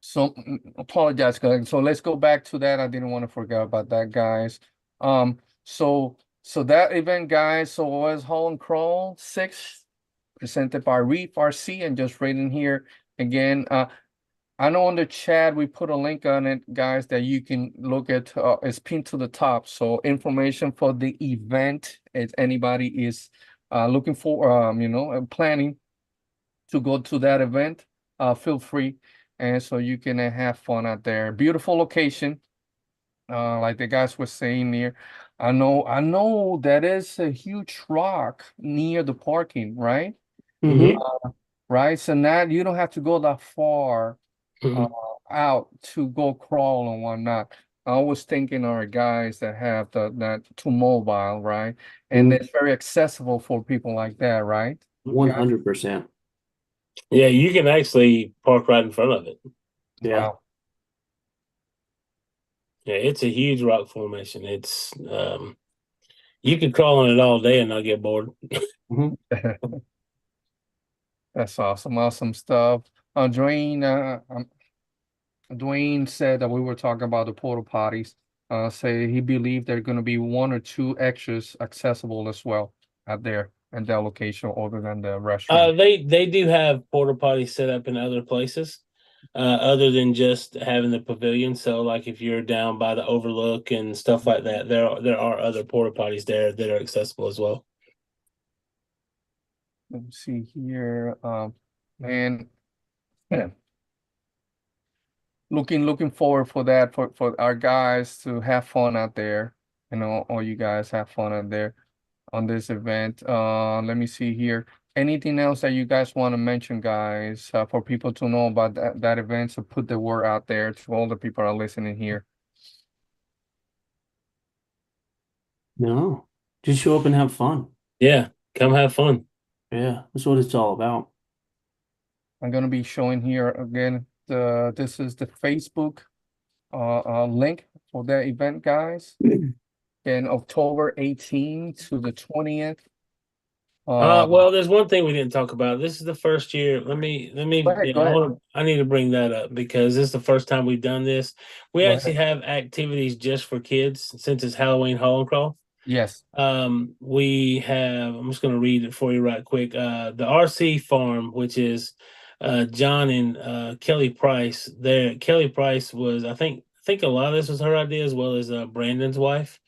So apologize, guys. So let's go back to that. I didn't want to forget about that, guys. So that event, guys. So it was Hall and Crawl 6, presented by Reef RC, and just reading here again. I know on the chat we put a link on it, guys, that you can look at. It's pinned to the top. So information for the event, if anybody is looking for, planning to go to that event, feel free. And so you can have fun out there. Beautiful location. Like the guys were saying here. I know that is a huge rock near the parking, right? Mhm. Right. So now you don't have to go that far uh, Mhm. out to go crawl and whatnot. I was thinking our guys that have that too mobile, right? And Mhm. it's very accessible for people like that, right? 100%. Yeah, you can actually park right in front of it. Yeah. Wow. Yeah, it's a huge rock formation. It's you could crawl on it all day and not get bored. Mhm. That's awesome. Awesome stuff. Dwayne said that we were talking about the porta potties. Say he believed there are going to be one or two extras accessible as well out there at that location, other than the restroom. They do have porta potties set up in other places, other than just having the pavilion. So, like if you're down by the overlook and stuff like that, there are other porta potties there that are accessible as well. Let me see here. And yeah, looking forward for that for our guys to have fun out there. All you guys have fun out there on this event. Let me see here. Anything else that you guys want to mention, guys, for people to know about that event? So put the word out there to all the people that are listening here. No, just show up and have fun. Yeah, come have fun. Yeah, that's what it's all about. I'm gonna be showing here again. This is the Facebook link for that event, guys. In October 18th to the 20th. Well, there's one thing we didn't talk about. This is the first year. Go ahead, go ahead. I need to bring that up because this is the first time we've done this. We Go actually ahead. have activities just for kids since it's Halloween Hall and Crawl. Yes. We have, I'm just going to read it for you right quick. The RC Farm, which is John and Kelly Price. There, Kelly Price was, I think a lot of this was her idea as well as Brandon's wife,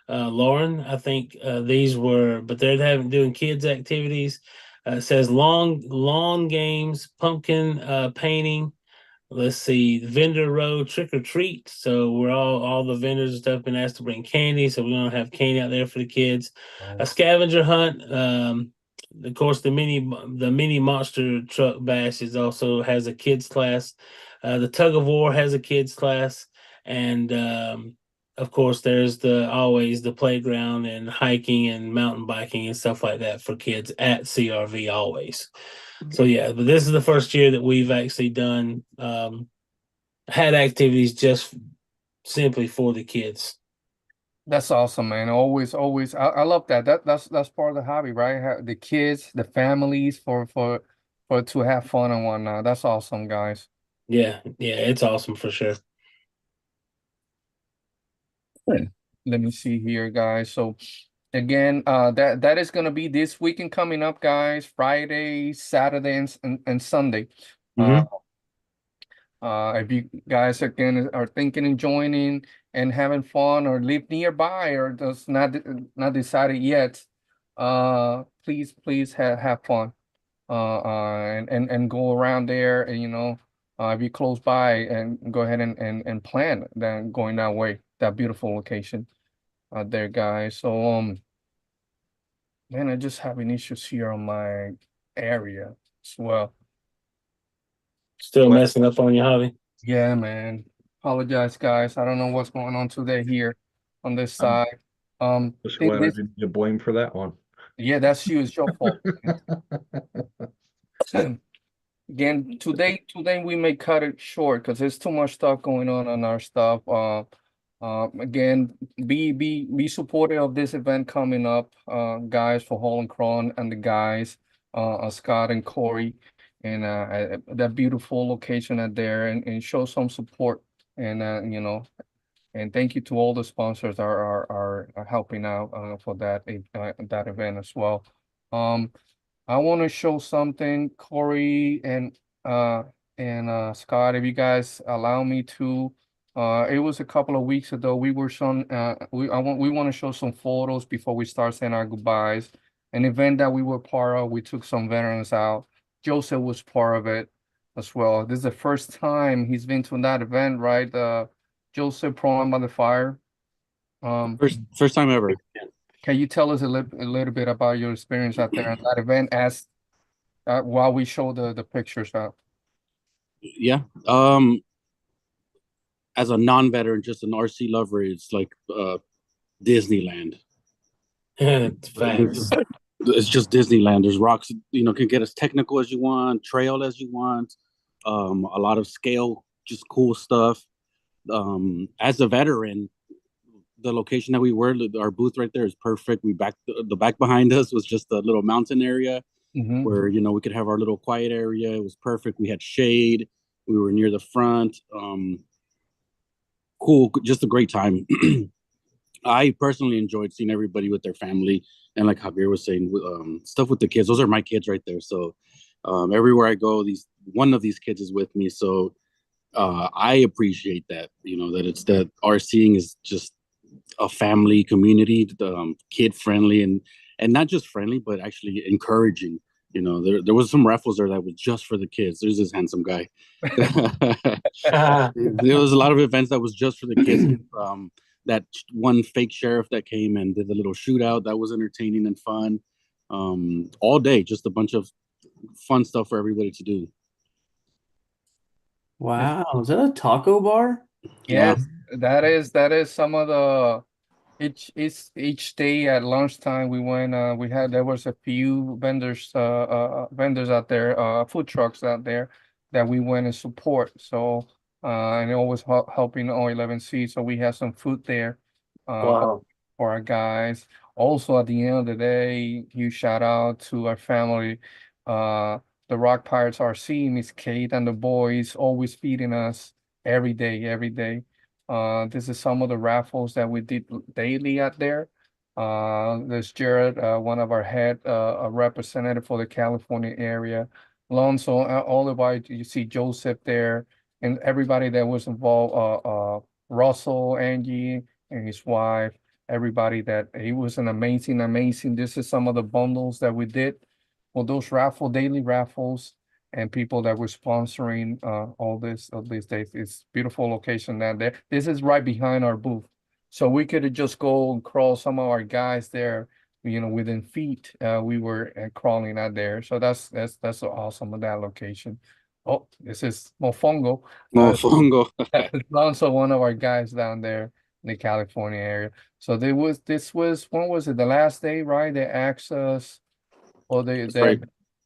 Lauren. I think these were, but they're having doing kids activities. It says lawn games, pumpkin painting. Let's see, vendor row, trick or treat. So we're all the vendors and stuff been asked to bring candy, so we're gonna have candy out there for the kids. A Nice. scavenger hunt. Of course, the mini monster truck bash is also has a kids class. The tug of war has a kids class, And of course, there's always the playground and hiking and mountain biking and stuff like that for kids at CRV always. So yeah, but this is the first year that we've actually done had activities just simply for the kids. That's awesome, man. Always. I love that. That's part of the hobby, right? The kids, the families for to have fun and whatnot. That's awesome, guys. Yeah, it's awesome for sure. Let me see here, guys. So again, that is gonna be this weekend coming up, guys. Friday, Saturday, and Sunday. Uh, Mhm. if you guys again are thinking and joining and having fun or live nearby or just not decided yet, please have fun. And go around there and be close by and go ahead and plan then going that way, that beautiful location out there, guys. So man, I'm just having issues here on my area as well. Still Well, messing up on your hobby. Yeah, man. Apologize, guys. I don't know what's going on today here on this I'm side. just Think glad I this, didn't get blamed for that one. yeah, that's you. It's your fault. Again, today we may cut it short because there's too much stuff going on our stuff. Again, be supportive of this event coming up, guys, for Hall and Cron and the guys, Scott and Corey, and that beautiful location out there, and show some support, and and thank you to all the sponsors are helping out for that event as well. Um, I want to show something, Corey and Scott, if you guys allow me to. It was a couple of weeks ago. We were shown. We want to show some photos before we start saying our goodbyes. An event that we were part of. We took some veterans out. Joseph was part of it as well. This is the first time he's been to that event, right? Joseph, Prone by the Fire. First time ever. Can you tell us a little bit about your experience out there at that event as while we show the pictures out? Yeah. As a non-veteran, just an RC lover, it's like Disneyland. It's facts. It's just Disneyland. There's rocks, can get as technical as you want, trail as you want, a lot of scale, just cool stuff. As a veteran, the location that we were, our booth right there is perfect. The back behind us was just a little mountain area where we could have our little quiet area. It was perfect. We had shade. We were near the front. Cool, just a great time. I personally enjoyed seeing everybody with their family, and like Javier was saying, stuff with the kids. Those are my kids right there. So everywhere I go, one of these kids is with me. So I appreciate that. That our seeing is just a family community, kid friendly, and not just friendly, but actually encouraging. There was some raffles there that was just for the kids. There's this handsome guy. There was a lot of events that was just for the kids. That one fake sheriff that came and did the little shootout, that was entertaining and fun. All day, just a bunch of fun stuff for everybody to do. Wow, is that a taco bar? Yes, that is some of the each day at lunchtime we went there was a few vendors out there, food trucks out there that we went and support. So and always helping O11C. So we had some food there Wow. for our guys. Also, at the end of the day, huge shout out to our family, the Rock Pirates RC, Miss Kate and the boys, always feeding us every day, every day. This is some of the raffles that we did daily out there. There's Jared, one of our head a representative for the California area. Alonso, all the way you see Joseph there, and everybody that was involved. Russell, Angie, and his wife. Everybody that it was an amazing. This is some of the bundles that we did for those daily raffles, and people that were sponsoring all these days. It's beautiful location down there. This is right behind our booth. So we could just go and crawl some of our guys there, within feet. We were crawling out there. So that's awesome at that location. Oh, this is Mofongo. Mofongo. It's also one of our guys down there in the California area. So this was when was it? The last day, right? They asked us, or That's right.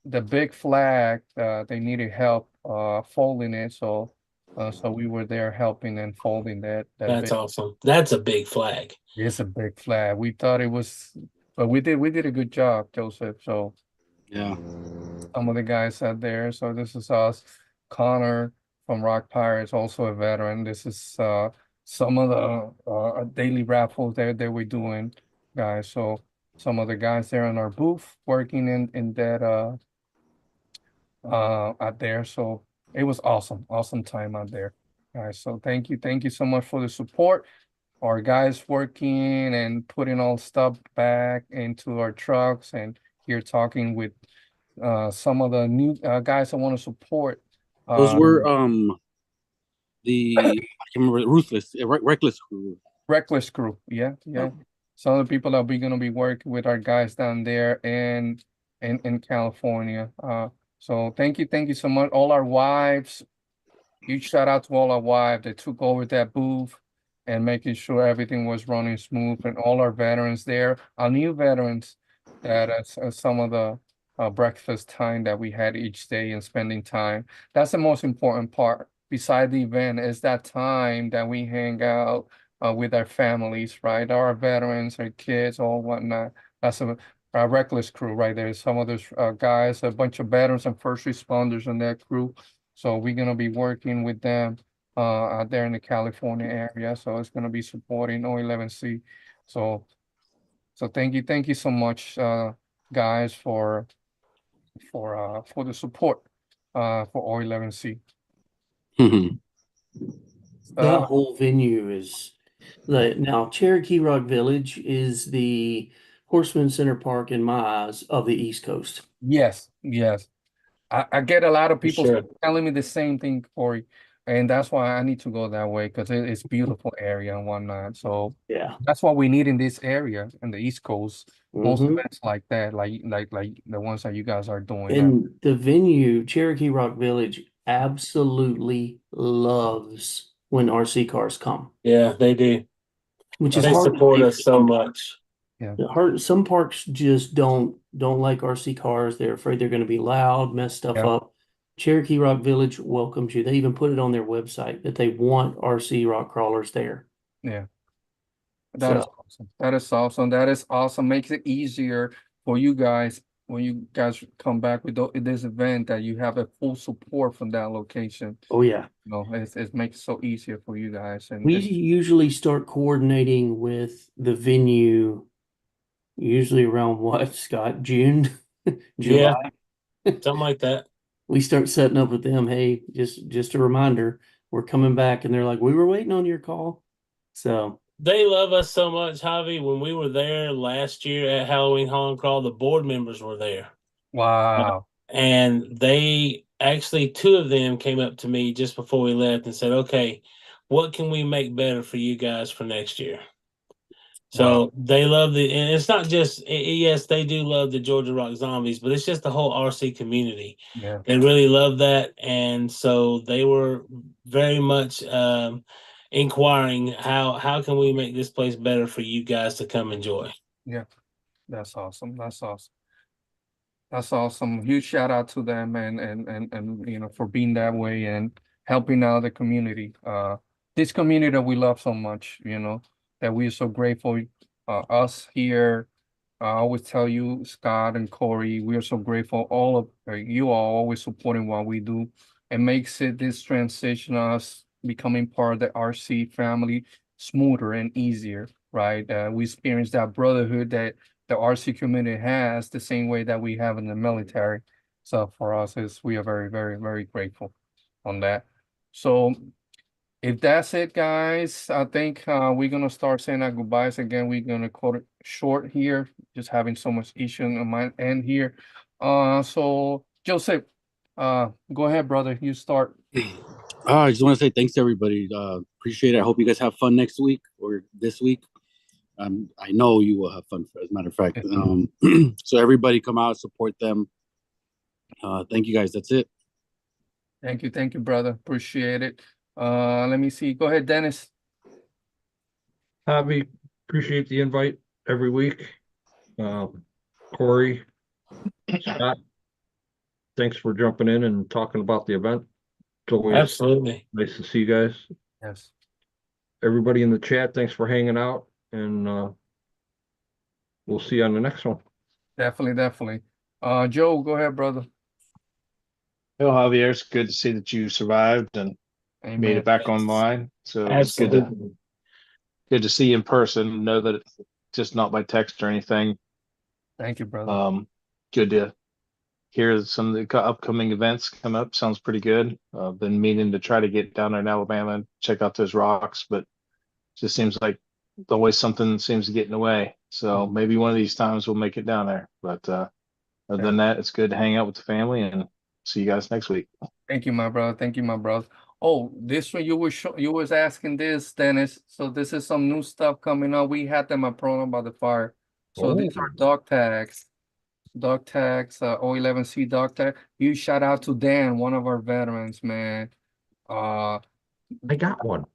the big flag, they needed help folding it. So we were there helping and folding that That's big. awesome. That's a big flag. It's a big flag. We thought it was, but we did a good job, Joseph. So Yeah. some of the guys out there. So this is us. Connor from Rock Pirates, also a veteran. This is some of the daily raffles that we're doing, guys. So some of the guys there in our booth working in that out there. So it was awesome time out there, guys. So thank you so much for the support. Our guys working and putting all stuff back into our trucks, and here talking with some of the new guys I want to support. Those were I can remember Ruthless, Reckless Crew. Reckless Crew. Yeah. Some of the people that we're gonna be working with our guys down there and in California. So thank you so much. All our wives, huge shout out to all our wives that took over that booth and making sure everything was running smooth, and all our veterans there, our new veterans that some of the breakfast time that we had each day and spending time. That's the most important part. Beside the event is that time that we hang out with our families, right? Our veterans, our kids, all whatnot. That's a reckless crew right there. Some of those guys, a bunch of veterans and first responders in that crew. So we're gonna be working with them out there in the California area. So it's gonna be supporting O11C. So thank you so much, guys, for the support for O11C. That whole venue is now Cherokee Rock Village is the Horseman Center Park in my eyes of the East Coast. Yes. I get a lot of For people sure. telling me the same thing, Corey, and that's why I need to go that way because it's beautiful area and whatnot. So Yeah. that's what we need in this area in the East Coast. Most Mhm. events like that, like the ones that you guys are doing. And the venue, Cherokee Rock Village, absolutely loves when RC cars come, Yeah, they do. which is They hard to support believe. us so much. Some parks just don't like RC cars. They're afraid they're going to be loud, mess stuff Yeah. up. Cherokee Rock Village welcomes you. They even put it on their website that they want RC rock crawlers there. Yeah. That is So awesome. That is awesome. That is awesome. Makes it easier for you guys when you guys come back with this event that you have a full support from that location. oh yeah. You know, it makes it so easier for you guys. We usually start coordinating with the venue usually around what, Scott? June, Yeah, July. something like that. We start setting up with them. Hey, just a reminder, we're coming back, and they're like, we were waiting on your call. So They love us so much, Javi. When we were there last year at Halloween Hall and Crawl, the board members were there. Wow. And they actually, two of them came up to me just before we left and said, okay, what can we make better for you guys for next year? So they love and it's not just, yes, they do love the Georgia Rock Zombies, but it's just the whole RC community. Yeah. They really love that. And so they were very much inquiring how can we make this place better for you guys to come enjoy. Yeah. That's awesome. That's awesome. Huge shout out to them and you know for being that way and helping out the community. This community that we love so much, you know, that we are so grateful. Us here, I always tell you, Scott and Corey, we are so grateful. All of you all always supporting what we do. It makes it this transition, us becoming part of the RC family, smoother and easier, right? We experience that brotherhood that the RC community has the same way that we have in the military. So for us, we are very, very, very grateful on that. So if that's it, guys, I think we're gonna start saying our goodbyes again. We're gonna cut it short here, just having so much issue on my end here. So Joseph, go ahead, brother. You start. I just want to say thanks to everybody. Appreciate it. I hope you guys have fun next week or this week. I know you will have fun, as a matter of fact. So everybody come out, support them. Thank you guys. That's it. Thank you, brother. Appreciate it. Let me see. Go ahead, Dennis. Javi, appreciate the invite every week. Corey, Scott, thanks for jumping in and talking about the event. It's always Absolutely. nice to see you guys. Yes. Everybody in the chat, thanks for hanging out, and we'll see you on the next one. Definitely. Joe, go ahead, brother. Well, Javier, it's good to see that you survived and made Amen. it back online. So it's Absolutely. good to see you in person. Know that it's just not by text or anything. Thank you, brother. Good to hear some of the upcoming events come up. Sounds pretty good. Been meaning to try to get down there in Alabama and check out those rocks, but just seems like always something seems to get in the way. So maybe one of these times we'll make it down there. But other than that, it's good to hang out with the family and see you guys next week. Thank you, my brother. Thank you, my brother. Oh, this one you was asking this, Dennis. So this is some new stuff coming up. We had them at Program by the Fire. So these are dog tags. Dog tags, O11C dog tag. You shout out to Dan, one of our veterans, man. I got one.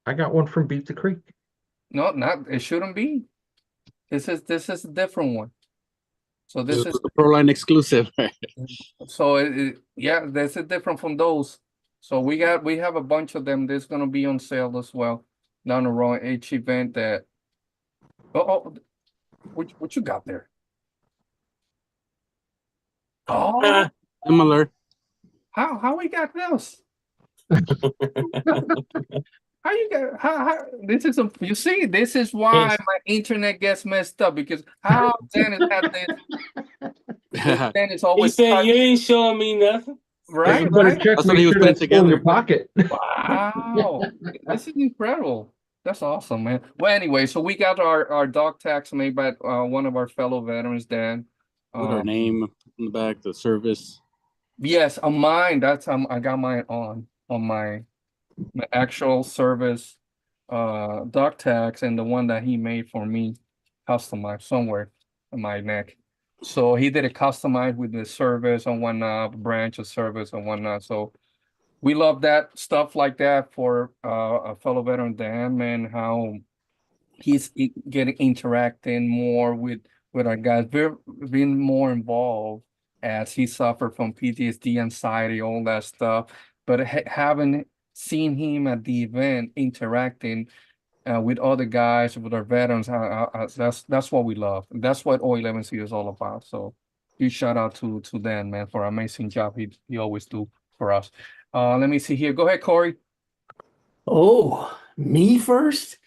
I got one from Beat the Creek. No, not it shouldn't be. This is a different one. So this is the Proline exclusive. so yeah, this is different from those. So we have a bunch of them. There's gonna be on sale as well down the road. Each event that what you got there? Oh, Similar. how we got this? How you got how this is you see, this is why my internet gets messed up because how Dennis had this Dennis He always said, "You ain't showing me nothing." right, You better right? check, That's what make he was sure putting that's still in your together. pocket. Wow, this is incredible. That's awesome, man. Well, anyway, so we got our dog tags made by one of our fellow veterans, Dan. With our name in the back, the service. Yes, on mine. That's I got mine on my actual service dog tags and the one that he made for me customized somewhere on my neck. So he did it customized with the service and whatnot, branch of service and whatnot. So we love that stuff like that for a fellow veteran Dan, man, how he's getting interacting more with our guys, being more involved as he suffered from PTSD, anxiety, all that stuff. But having seen him at the event interacting with other guys, with our veterans, that's what we love. That's what O11C is all about. So huge shout out to Dan, man, for an amazing job he always do for us. Let me see here. Go ahead, Corey. Oh, me first?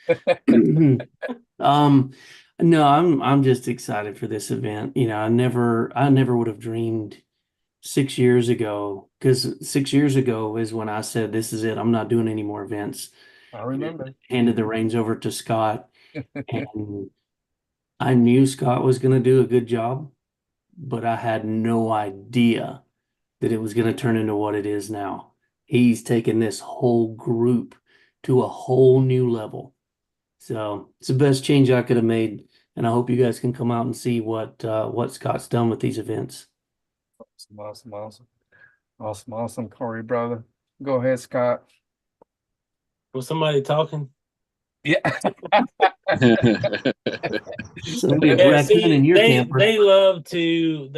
No, I'm just excited for this event. You know, I never would have dreamed 6 years ago, because 6 years ago is when I said, this is it. I'm not doing any more events. I remember. Handed the reins over to Scott, and I knew Scott was going to do a good job, but I had no idea that it was going to turn into what it is now. He's taken this whole group to a whole new level. So it's the best change I could have made, and I hope you guys can come out and see what Scott's done with these events. Awesome, Corey, brother. Go ahead, Scott. Was somebody talking? Yeah. Somebody Yeah, raccoon see, in your camper. they love to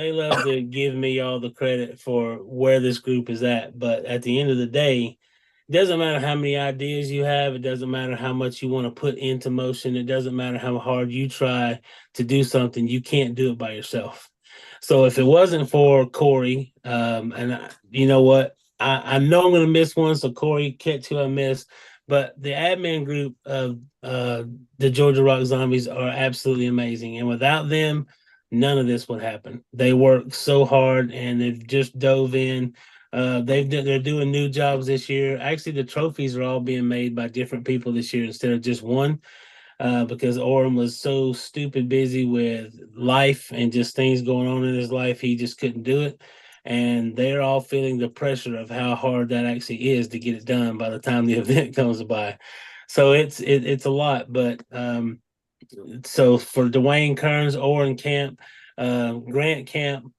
give me all the credit for where this group is at, but at the end of the day, it doesn't matter how many ideas you have. It doesn't matter how much you want to put into motion. It doesn't matter how hard you try to do something. You can't do it by yourself. So if it wasn't for Corey, you know what? I know I'm going to miss one, so Corey, catch who I miss. But the admin group of the Georgia Rock Zombies are absolutely amazing. And without them, none of this would happen. They work so hard and they've just dove in. They're doing new jobs this year. Actually, the trophies are all being made by different people this year instead of just one. Because Orem was so stupid busy with life and just things going on in his life, he just couldn't do it. And they're all feeling the pressure of how hard that actually is to get it done by the time the event comes by. So it's a lot. But so for Dwayne Kearns, Oren Camp, Grant Camp,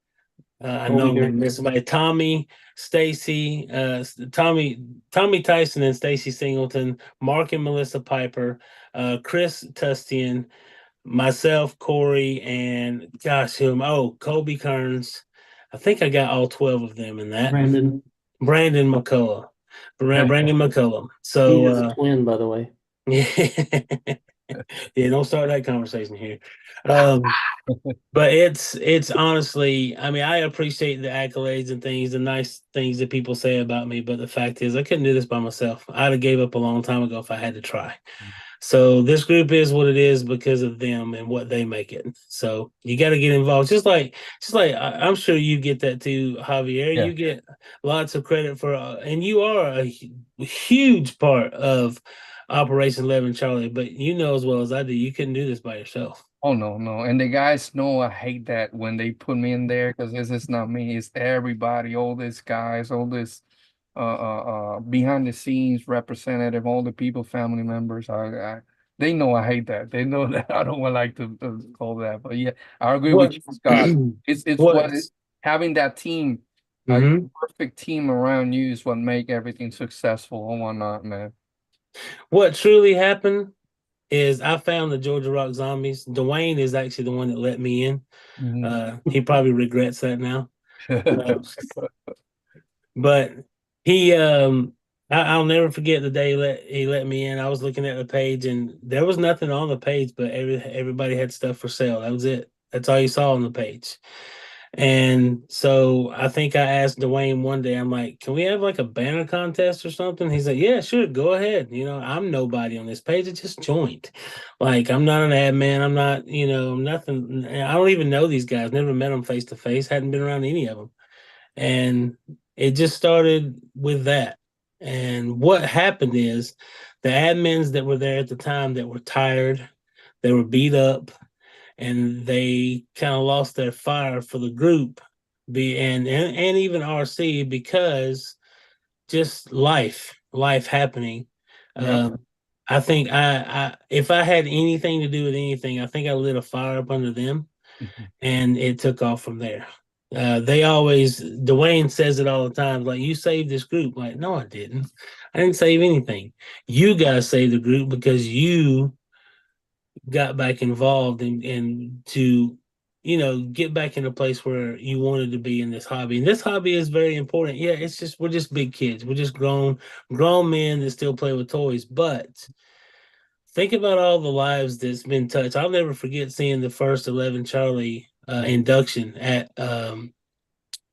I Oh, know I'm yeah. gonna miss somebody. Tommy, Stacy, Tommy Tyson and Stacy Singleton, Mark and Melissa Piper, Chris Tustian, myself, Corey, and gosh, Kobe Kearns. I think I got all 12 of them in that. Brandon McCullough. Brandon McCullough. He has So a twin, by the way. yeah, don't start that conversation here. But it's honestly, I mean, I appreciate the accolades and things, the nice things that people say about me, but the fact is I couldn't do this by myself. I'd have gave up a long time ago if I had to try. So this group is what it is because of them and what they make it. So you got to get involved. I'm sure you get that too, Javier. Yeah. You get lots of credit for, and you are a huge part of Operation 11 Charlie. But you know as well as I do, you couldn't do this by yourself. Oh no, no. And the guys know I hate that when they put me in there because this is not me. It's everybody, all these guys, all this behind the scenes representative, all the people, family members. They know I hate that. They know that I don't want like to call that. But yeah, I agree with What? you, Scott. It's What? having that team, Mhm. perfect team around you is what make everything successful and whatnot, man. What truly happened is I found the Georgia Rock Zombies. Dwayne is actually the one that let me in. He probably regrets that now. But he I'll never forget the day he let me in. I was looking at the page and there was nothing on the page, but everybody had stuff for sale. That was it. That's all you saw on the page. And so I think I asked Dwayne one day, I'm like, can we have like a banner contest or something? He's like, yeah, sure, go ahead. I'm nobody on this page. I just joined. Like, I'm not an admin. I'm not, nothing. I don't even know these guys. Never met them face to face. Hadn't been around any of them. And it just started with that. And what happened is the admins that were there at the time that were tired, they were beat up, and they kind of lost their fire for the group, and even RC because just life happening. Yeah. I think I if I had anything to do with anything, I think I lit a fire up under them, and it took off from there. Dwayne says it all the time, like, you saved this group. Like, no, I didn't. I didn't save anything. You guys saved the group because you got back involved and to get back in a place where you wanted to be in this hobby. And this hobby is very important. Yeah, we're just big kids. We're just grown men that still play with toys. But think about all the lives that's been touched. I'll never forget seeing the first 11 Charlie induction at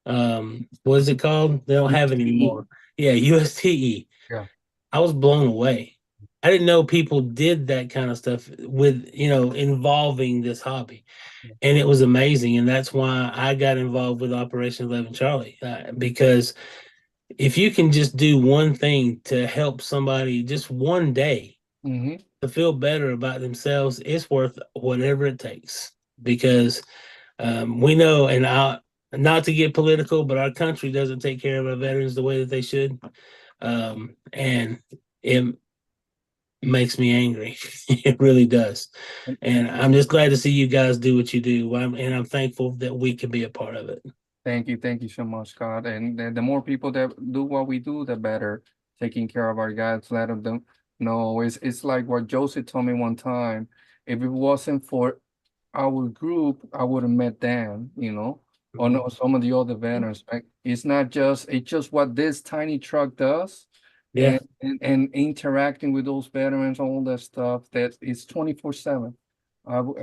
what is it called? They don't have it anymore. Yeah, USTE. Yeah. I was blown away. I didn't know people did that kind of stuff with, involving this hobby. And it was amazing. And that's why I got involved with Operation 11 Charlie, because if you can just do one thing to help somebody just one day to feel better about themselves, it's worth whatever it takes. Because we know, and not to get political, but our country doesn't take care of our veterans the way that they should. And it makes me angry. It really does. And I'm just glad to see you guys do what you do. And I'm thankful that we can be a part of it. Thank you so much, Scott. And the more people that do what we do, the better. Taking care of our guys, let them know. It's like what Joseph told me one time. If it wasn't for our group, I would have met Dan, or no, some of the other veterans. Right? It's just what this tiny truck does. Yeah. And interacting with those veterans, all that stuff, that is 24/7.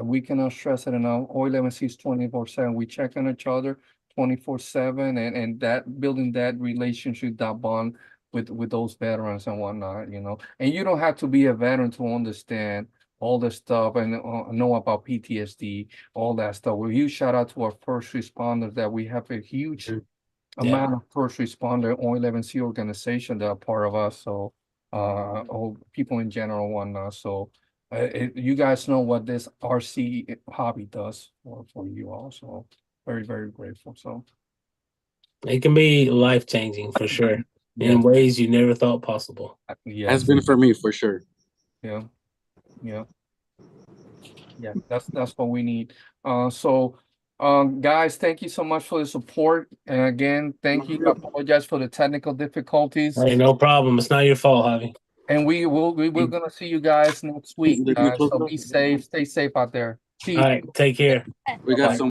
We cannot stress it enough. O11C is 24/7. We check on each other 24/7, and that building that relationship, that bond with those veterans and whatnot, And you don't have to be a veteran to understand all the stuff and know about PTSD, all that stuff. A huge shout out to our first responders that we have a huge amount of first responder O11C organization that are part of us. So all people in general whatnot. So you guys know what this RC hobby does for you all. So very, very grateful. So it can be life-changing for sure in ways you never thought possible. Yeah, Has been for me for sure. Yeah. That's what we need. So Guys, thank you so much for the support. And again, thank you. I apologize for the technical difficulties. Hey, no problem. It's not your fault, Javi. And we're gonna see you guys next week, guys. So be safe, stay safe out there. See you. All right, take care. We got some.